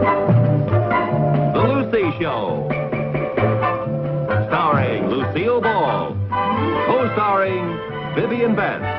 The Lucy Show. Starring Lucille Ball. Co-starring Vivian Vance.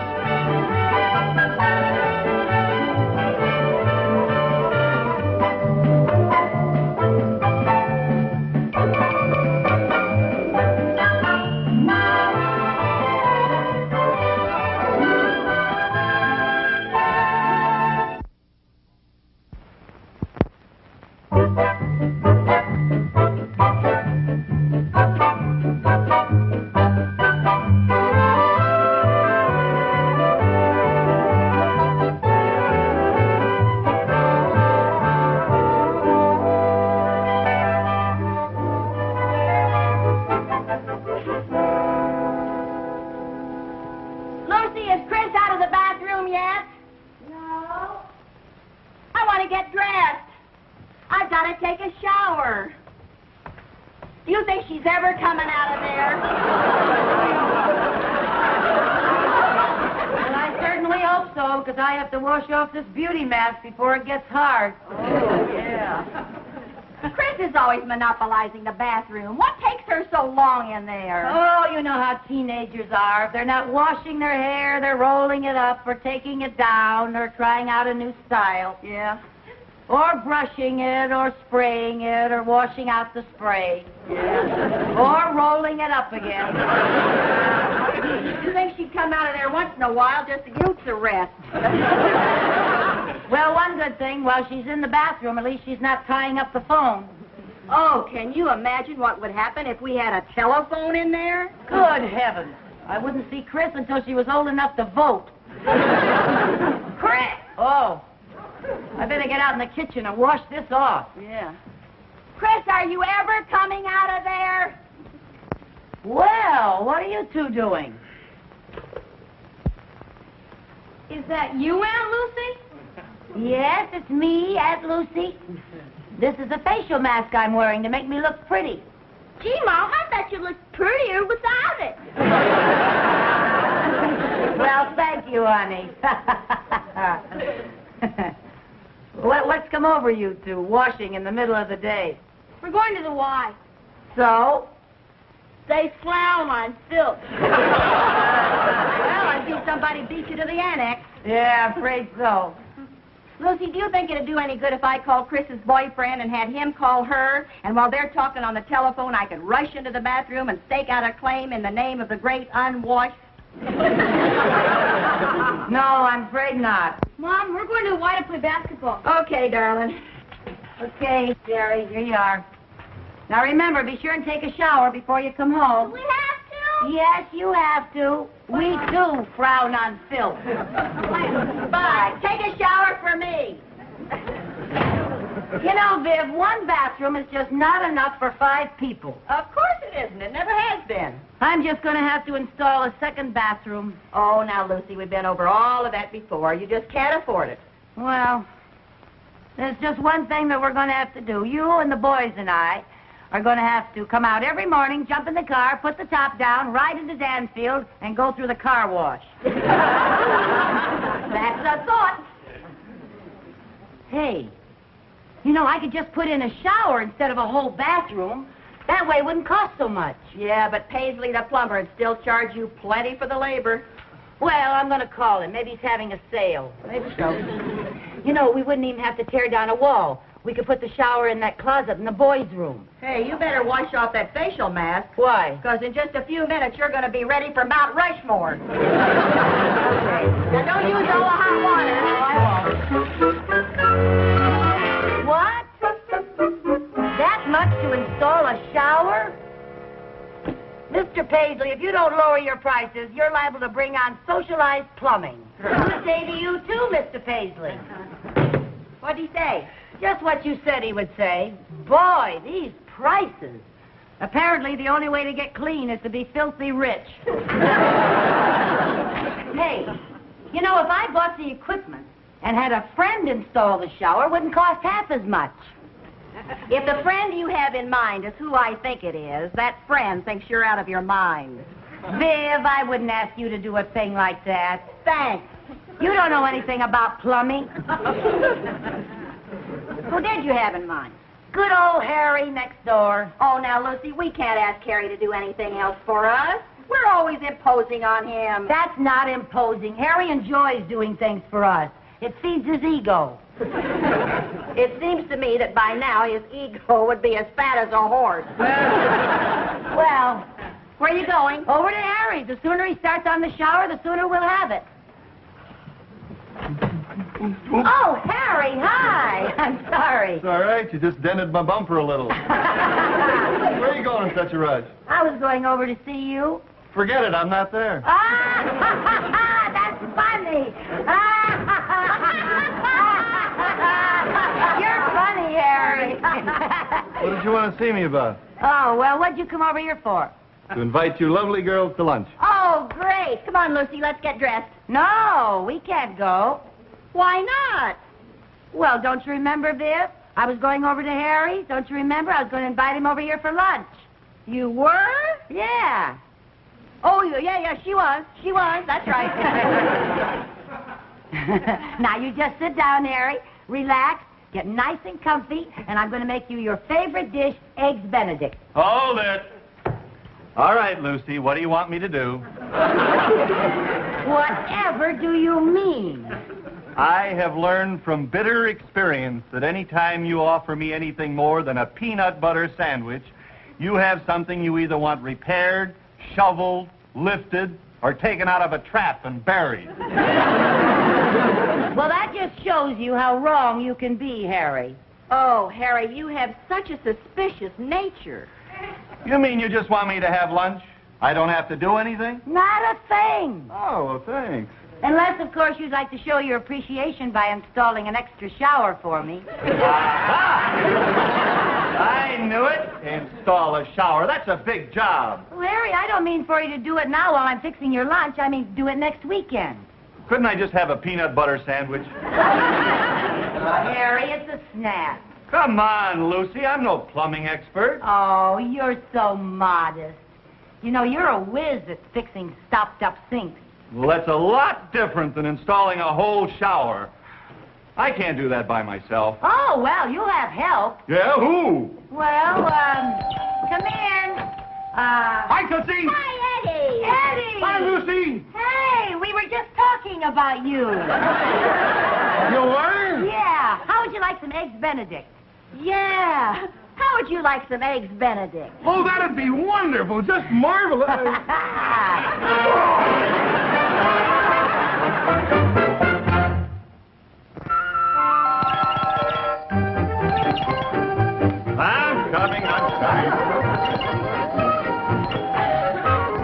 This beauty mask before it gets hard. Oh, yeah. Chris is always monopolizing the bathroom. What takes her so long in there? Oh, you know how teenagers are. If they're not washing their hair, they're rolling it up or taking it down or trying out a new style. Yeah. Or brushing it or spraying it or washing out the spray. Yeah. Or rolling it up again. You think she'd come out of there once in a while just to give the rest? Well, one good thing, while she's in the bathroom, at least she's not tying up the phone. Oh, can you imagine what would happen if we had a telephone in there? Good heavens. I wouldn't see Chris until she was old enough to vote. Chris! Oh. I better get out in the kitchen and wash this off. Yeah. Chris, are you ever coming out of there? Well, what are you two doing? Is that you, Aunt Lucy? Yes, it's me, Aunt Lucy. This is a facial mask I'm wearing to make me look pretty. Gee, Mom, I bet you look prettier without it. Well, thank you, honey. What's come over you two, washing in the middle of the day? We're going to the Y. So? They frown on filth. Well, I see somebody beat you to the annex. Yeah, afraid so. Lucy, do you think it'd do any good if I called Chris's boyfriend and had him call her, and while they're talking on the telephone, I could rush into the bathroom and stake out a claim in the name of the great unwashed? No, I'm afraid not. Mom, we're going to the Y to play basketball. Okay, darling. Okay, Jerry, here you are. Now remember, be sure and take a shower before you come home. We have to? Yes, you have to. We too frown on filth. Bye. Take a shower for me. You know, Viv, one bathroom is just not enough for 5 people. Of course it isn't. It never has been. I'm just going to have to install a second bathroom. Oh, now, Lucy, we've been over all of that before. You just can't afford it. Well, there's just one thing that we're going to have to do. You and the boys and I are going to have to come out every morning, jump in the car, put the top down, ride into Danfield, and go through the car wash. That's a thought. Hey, you know, I could just put in a shower instead of a whole bathroom. That way it wouldn't cost so much. Yeah, but Paisley, the plumber, would still charge you plenty for the labor. Well, I'm going to call him. Maybe he's having a sale. Maybe so. You know, we wouldn't even have to tear down a wall. We could put the shower in that closet in the boys' room. Hey, you better wash off that facial mask. Why? Because in just a few minutes, you're going to be ready for Mount Rushmore. Now, don't use all the hot water. What? That much to install a shower? Mr. Paisley, if you don't lower your prices, you're liable to bring on socialized plumbing. I say to you, too, Mr. Paisley. What'd he say? Just what you said he would say. Boy, these prices. Apparently, the only way to get clean is to be filthy rich. Hey, you know, if I bought the equipment and had a friend install the shower, it wouldn't cost half as much. If the friend you have in mind is who I think it is, that friend thinks you're out of your mind. Viv, I wouldn't ask you to do a thing like that. Thanks. You don't know anything about plumbing. Who did you have in mind? Good old Harry next door. Oh, now, Lucy, we can't ask Harry to do anything else for us. We're always imposing on him. That's not imposing. Harry enjoys doing things for us. It feeds his ego. It seems to me that by now his ego would be as fat as a horse. Well, Where are you going? over to Harry's. The sooner he starts on the shower, the sooner we'll have it. Oh, Harry, hi. I'm sorry. It's all right. You just dented my bumper a little. Where are you going in such a rush? I was going over to see you. Forget it. I'm not there. Ah, that's funny. You're funny, Harry. What did you want to see me about? Oh, well, what'd you come over here for? To invite you lovely girls to lunch. Oh, great. Come on, Lucy, let's get dressed. No, we can't go. Why not? Well, don't you remember, Viv? I was going over to Harry's. Don't you remember? I was going to invite him over here for lunch. You were? Yeah. Oh, yeah, she was. She was. That's right. Now, you just sit down, Harry, relax, get nice and comfy, and I'm going to make you your favorite dish, Eggs Benedict. Hold it. All right, Lucy, what do you want me to do? Whatever do you mean? I have learned from bitter experience that any time you offer me anything more than a peanut butter sandwich, you have something you either want repaired, shoveled, lifted, or taken out of a trap and buried. Well, that just shows you how wrong you can be, Harry. Oh, Harry, you have such a suspicious nature. You mean you just want me to have lunch? I don't have to do anything? Not a thing. Oh, well, thanks. Unless, of course, you'd like to show your appreciation by installing an extra shower for me. I knew it. Install a shower. That's a big job. Well, Harry, I don't mean for you to do it now while I'm fixing your lunch. I mean do it next weekend. Couldn't I just have a peanut butter sandwich? Harry, it's a snack. Come on, Lucy. I'm no plumbing expert. Oh, you're so modest. You know, you're a whiz at fixing stopped-up sinks. Well, that's a lot different than installing a whole shower. I can't do that by myself. Oh, well, you'll have help. Yeah, who? Well, come in. Hi, Tootsie. Hi, Eddie. Eddie! Hi, Lucy. Hey, we were just talking about you. You were? Yeah. How would you like some Eggs Benedict? Yeah. How would you like some Eggs Benedict? Oh, that'd be wonderful. Just marvelous. I'm coming.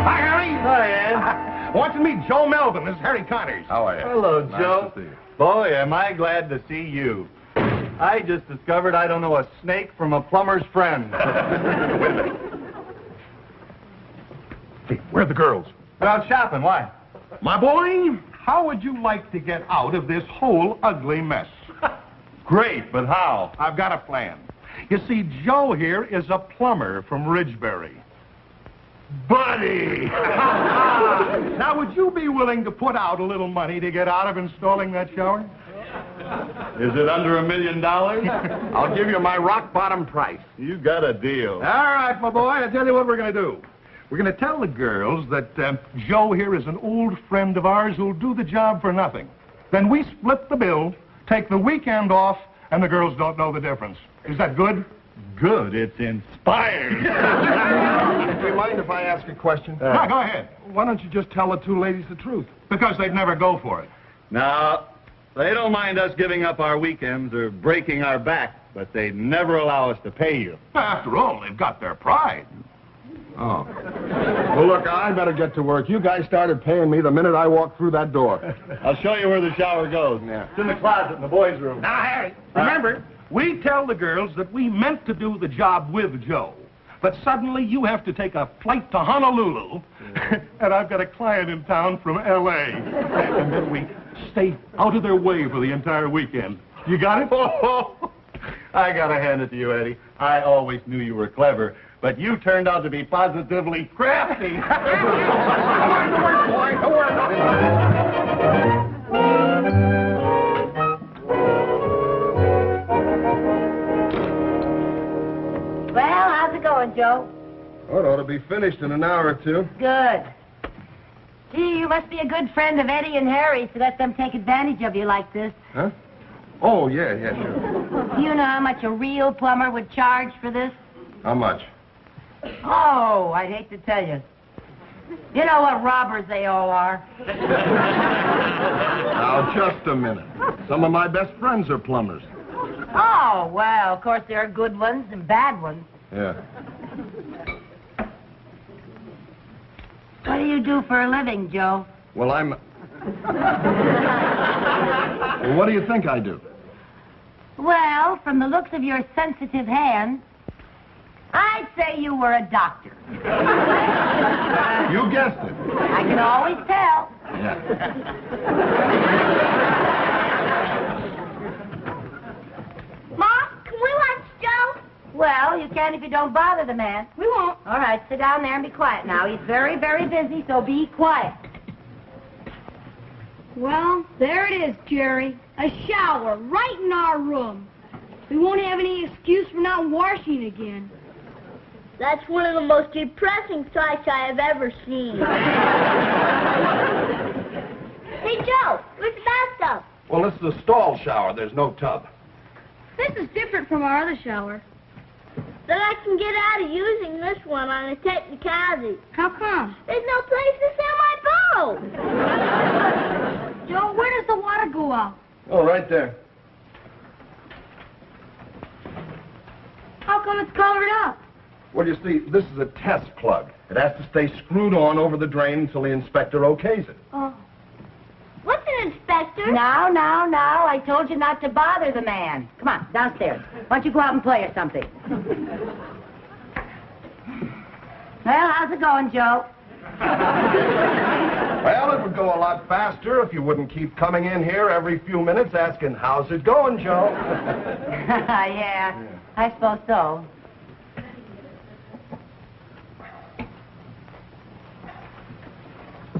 Hi, Harry. Hi, Ed. Want to meet Joe Melvin. This is Harry Connors. How are you? Hello, Nice Joe. to see you. Boy, am I glad to see you. I just discovered I don't know a snake from a plumber's friend. Wait a minute. Hey, where are the girls? They're out shopping. Why? My boy, how would you like to get out of this whole ugly mess? Great, but how? I've got a plan. You see, Joe here is a plumber from Ridgebury. Buddy! Now, would you be willing to put out a little money to get out of installing that shower? Is it under $1 million? I'll give you my rock bottom price. You got a deal. All right, my boy, I'll tell you what we're going to do. We're going to tell the girls that Joe here is an old friend of ours who'll do the job for nothing. Then we split the bill, take the weekend off, and the girls don't know the difference. Is that good? Good. It's inspired. Do you mind if I ask a question? No, go ahead. Why don't you just tell the two ladies the truth? Because they'd never go for it. Now, they don't mind us giving up our weekends or breaking our back, but they never allow us to pay you. After all, they've got their pride. Oh. Well, look, I better get to work. You guys started paying me the minute I walked through that door. I'll show you where the shower goes. Yeah. It's in the closet in the boys' room. Now, Harry, remember, we tell the girls that we meant to do the job with Joe. But suddenly you have to take a flight to Honolulu, and I've got a client in town from L.A. And then we stay out of their way for the entire weekend. You got it? Oh, I gotta hand it to you, Eddie. I always knew you were clever, but you turned out to be positively crafty. Come on to work, boy. Come on. Joe? Oh, it ought to be finished in an hour or two. Good. Gee, you must be a good friend of Eddie and Harry's to let them take advantage of you like this. Huh? Oh, yeah, sure. Do you know how much a real plumber would charge for this? How much? Oh, I'd hate to tell you. You know what robbers they all are. Now, just a minute. Some of my best friends are plumbers. Oh, well, of course there are good ones and bad ones. Yeah. What do you do for a living, Joe? Well, I'm... Well, what do you think I do? Well, from the looks of your sensitive hands, I'd say you were a doctor. You guessed it. I can always tell. Yeah. Mom, can we watch Joe? Well, you can if you don't bother the man. We won't. All right, sit down there and be quiet now. He's very, very busy, so be quiet. Well, there it is, Jerry. A shower right in our room. We won't have any excuse for not washing again. That's one of the most depressing sights I have ever seen. Hey, Joe, where's the bathtub? Well, this is a stall shower. There's no tub. This is different from our other shower. Then I can get out of using this one on a technicality. How come? There's no place to sell my boat. Joe, where does the water go out? Oh, right there. How come it's colored up? Well, you see, this is a test plug. It has to stay screwed on over the drain until the inspector okays it. Oh. What's an inspector? Now, I told you not to bother the man. Come on, downstairs. Why don't you go out and play or something? Well, how's it going, Joe? Well, it would go a lot faster if you wouldn't keep coming in here every few minutes asking, how's it going, Joe? Yeah, I suppose so.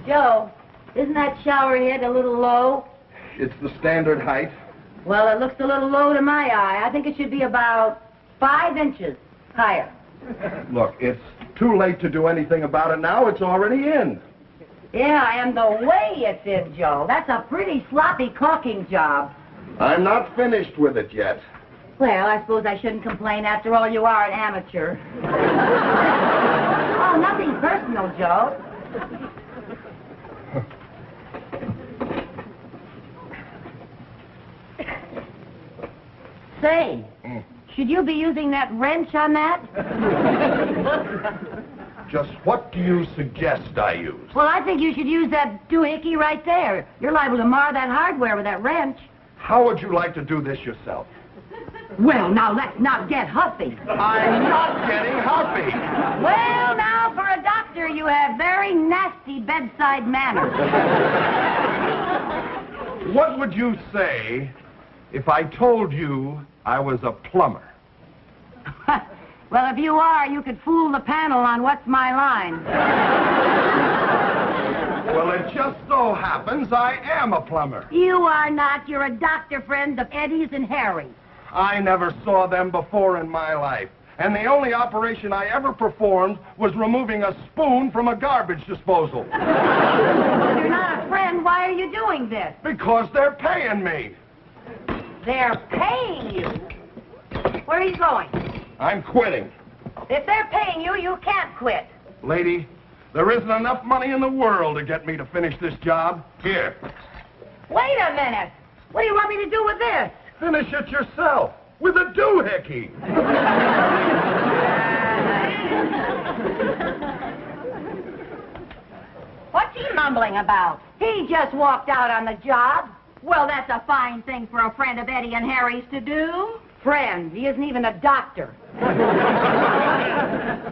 Joe, isn't that shower head a little low? It's the standard height. Well, it looks a little low to my eye. I think it should be about 5 inches higher. Look, it's too late to do anything about it now. It's already in. Yeah, and the way it's in, Joe. That's a pretty sloppy caulking job. I'm not finished with it yet. Well, I suppose I shouldn't complain. After all, you are an amateur. Oh, nothing personal, Joe. Say, should you be using that wrench on that? Just what do you suggest I use? Well, I think you should use that doohickey right there. You're liable to mar that hardware with that wrench. How would you like to do this yourself? Well, now, let's not get huffy. I'm not getting huffy. Well, now, for a doctor, you have very nasty bedside manners. What would you say if I told you I was a plumber? Well, if you are, you could fool the panel on What's My Line. Well, it just so happens I am a plumber. You are not. You're a doctor friend of Eddie's and Harry's. I never saw them before in my life. And the only operation I ever performed was removing a spoon from a garbage disposal. If you're not a friend, why are you doing this? Because they're paying me. They're paying you. Where are you going? I'm quitting. If they're paying you, you can't quit. Lady, there isn't enough money in the world to get me to finish this job. Here. Wait a minute. What do you want me to do with this? Finish it yourself with a doohickey. What's he mumbling about? He just walked out on the job. Well, that's a fine thing for a friend of Eddie and Harry's to do. Friend. He isn't even a doctor.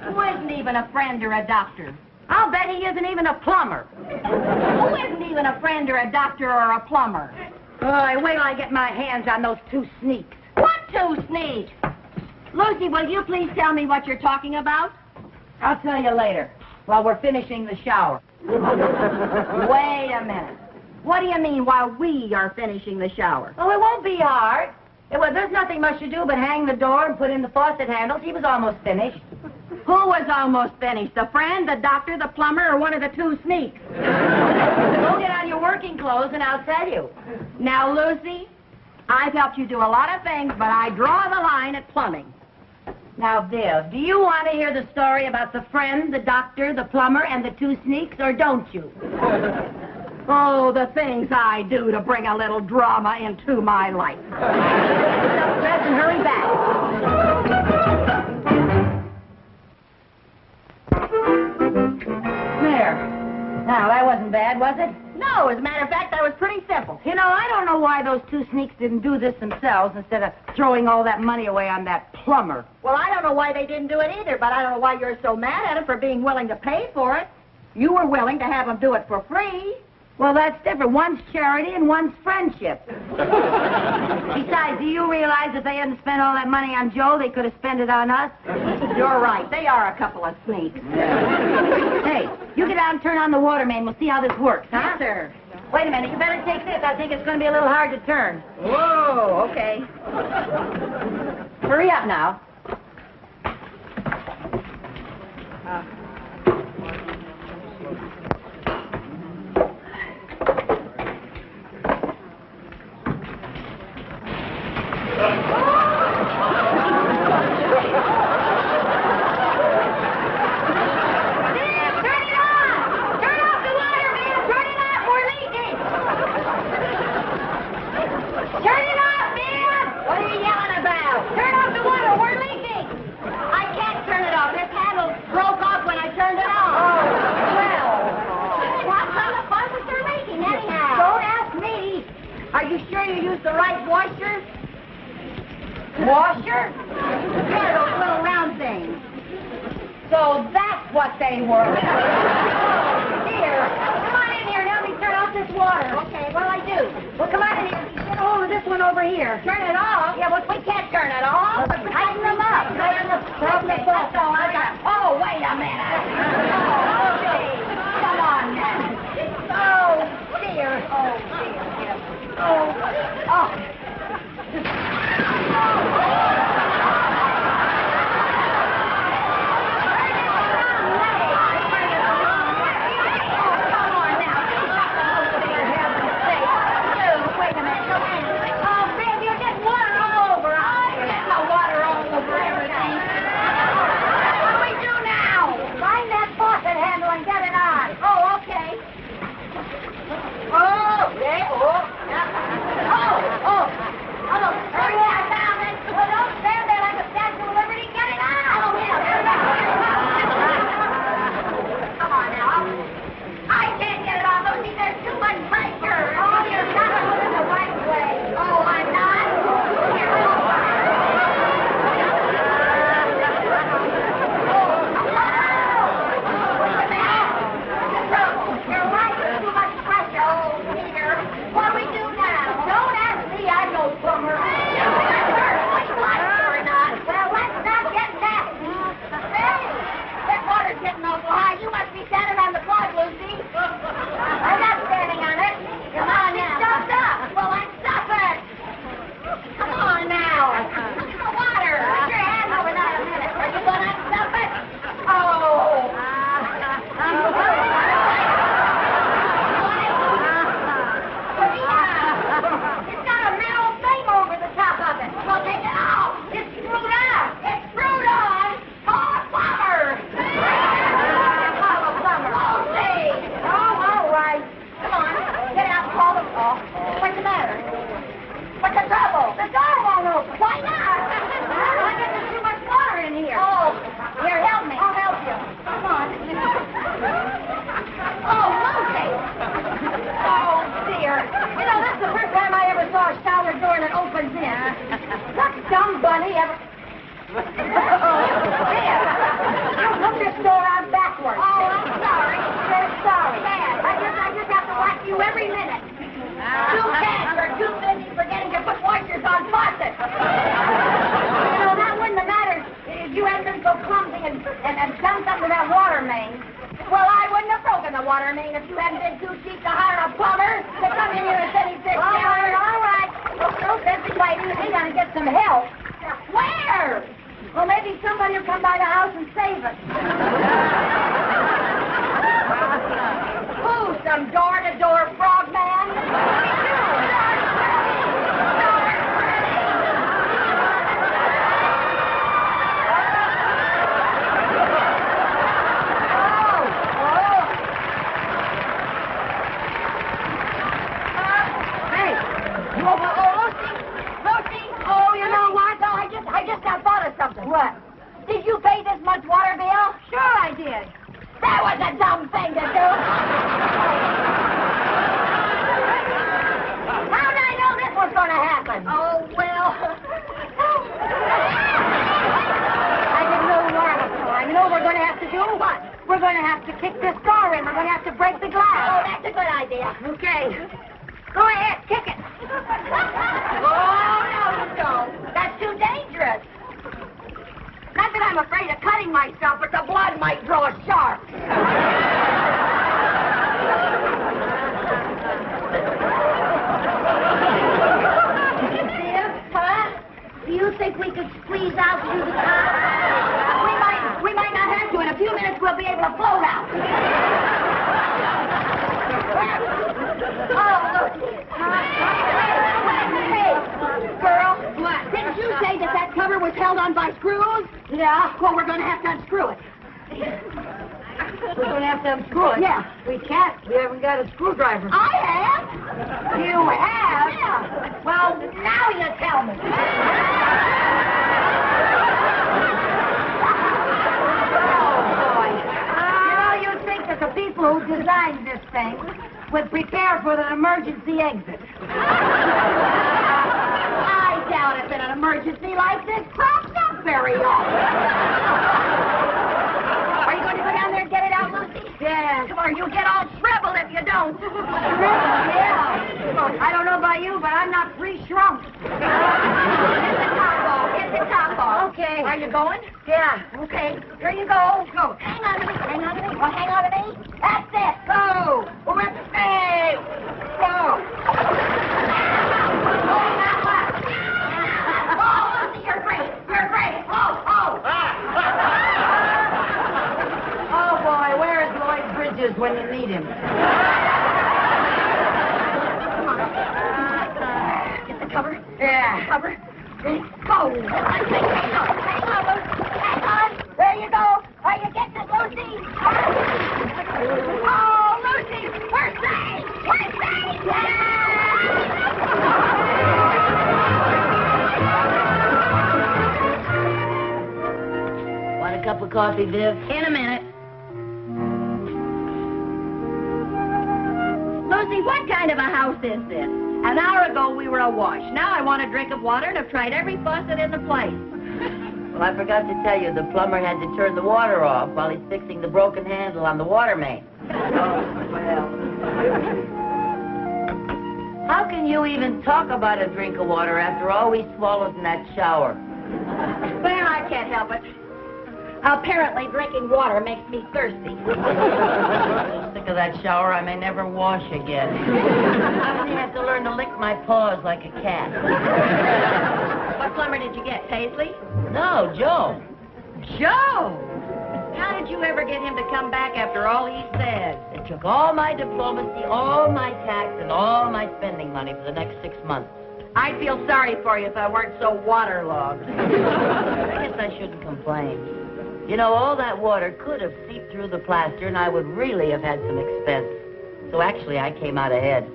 Who isn't even a friend or a doctor? I'll bet he isn't even a plumber. Who isn't even a friend or a doctor or a plumber? Wait till I get my hands on those two sneaks. What two sneaks? Lucy, will you please tell me what you're talking about? I'll tell you later, while we're finishing the shower. Wait a minute. What do you mean while we are finishing the shower? Oh, it won't be hard. Well, there's nothing much to do but hang the door and put in the faucet handles. He was almost finished. Who was almost finished? The friend, the doctor, the plumber, or one of the two sneaks? Go get on your working clothes and I'll tell you. Now, Lucy, I've helped you do a lot of things, but I draw the line at plumbing. Now, Viv, do you want to hear the story about the friend, the doctor, the plumber, and the two sneaks, or don't you? Oh, the things I do to bring a little drama into my life. Dress and hurry back. There. Now, that wasn't bad, was it? No, as a matter of fact, that was pretty simple. You know, I don't know why those two sneaks didn't do this themselves instead of throwing all that money away on that plumber. Well, I don't know why they didn't do it either, but I don't know why you're so mad at them for being willing to pay for it. You were willing to have them do it for free. Well, that's different. One's charity and one's friendship. Besides, do you realize if they hadn't spent all that money on Joe, they could have spent it on us? You're right. They are a couple of sneaks. Hey, you get out and turn on the water main. We'll see how this works, huh? Yes, sir. Wait a minute. You better take this. I think it's going to be a little hard to turn. Whoa, okay. Hurry up now. Are you sure you used the right washer? Washer? Yeah, those little round things. So that's what they were. Here, come on in here and help me turn off this water. Okay, what'll I do? Well, come on in here. Get a hold of this one over here. Turn it off? Yeah, well, we can't turn it off. Tighten them up. Okay, that's all I got. Oh, wait a minute. Okay, come on now. Oh, dear. Oh, dear. Oh, oh. Well, maybe somebody will come by the house and save Raven. Who, some door-to-door frogman? Something. What? Did you pay this much water bill? Sure I did. That was a dumb thing to do. How did I know this was going to happen? Oh, well. I didn't know where I was going. You know what we're going to have to do? What? We're going to have to kick this door in. We're going to have to break the glass. Oh, that's a good idea. Okay. Go ahead, kick it. Oh, no, you don't. That's too dangerous. Not that I'm afraid of cutting myself, but the blood might draw sharp. Huh? Do you think we could squeeze out through the top? We might not have to. In a few minutes, we'll be able to float out. Oh, look. Hey, girl. What? Didn't you say that cover was held on by screws? Yeah. Well, we're going to have to unscrew it. We're going to have to unscrew it. Yeah. We can't. We haven't got a screwdriver. I have. You have? Yeah. Well, now you tell me. Oh, boy. You know, you'd think that the people who designed this thing would prepare for an emergency exit. I doubt if an emergency like this crops up very often. Are you going to go down there and get it out, Lucy? Yeah. Come on, you'll get all shriveled if you don't. Yeah. I don't know about you, but I'm not free shrunk. Get the top off. Get the top off. Okay. Are you going? Yeah. Okay. Here you go. Go. Hang on to me. Hang on to me. Well, hang on to me. That's it. Go. We're at the stage. Go. Oh, that left. Oh, Lucy, you're great. You're great. Oh, oh. Oh, boy, where is Lloyd Bridges when you need him? Get the cover? Yeah. Cover. Go. Hang on, Lucy. Hang on. There you go. Are you getting it, Lucy? Oh, Lucy, we're safe. We're safe. Yeah! Want a cup of coffee, Viv? In a minute. Lucy, what kind of a house is this? An hour ago, we were awash. Now I want a drink of water and have tried every faucet in the place. Well, I forgot to tell you, the plumber had to turn the water off while he's fixing the broken handle on the water main. Oh, well. How can you even talk about a drink of water after all we swallowed in that shower? Well, I can't help it. Apparently, drinking water makes me thirsty. I'm so sick of that shower, I may never wash again. I'm going to have to learn to lick my paws like a cat. What plumber did you get, Paisley? No, Joe. Joe! How did you ever get him to come back after all he said? It took all my diplomacy, all my tact, and all my spending money for the next 6 months. I'd feel sorry for you if I weren't so waterlogged. I guess I shouldn't complain. You know, all that water could have seeped through the plaster, and I would really have had some expense. So actually, I came out ahead.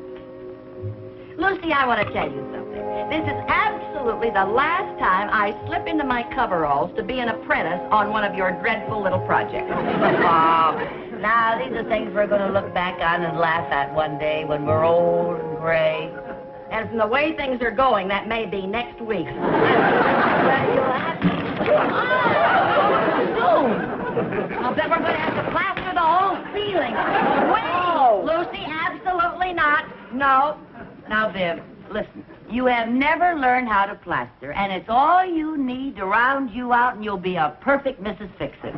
Lucy, I want to tell you something. This is absolutely the last time I slip into my coveralls to be an apprentice on one of your dreadful little projects. Oh, now, these are things we're going to look back on and laugh at one day when we're old and gray. And from the way things are going, that may be next week. I'll bet we're going to have to plaster the whole ceiling. Wait! Lucy, absolutely not. No. Now, Viv, listen. You have never learned how to plaster, and it's all you need to round you out, and you'll be a perfect Mrs. Fix-It.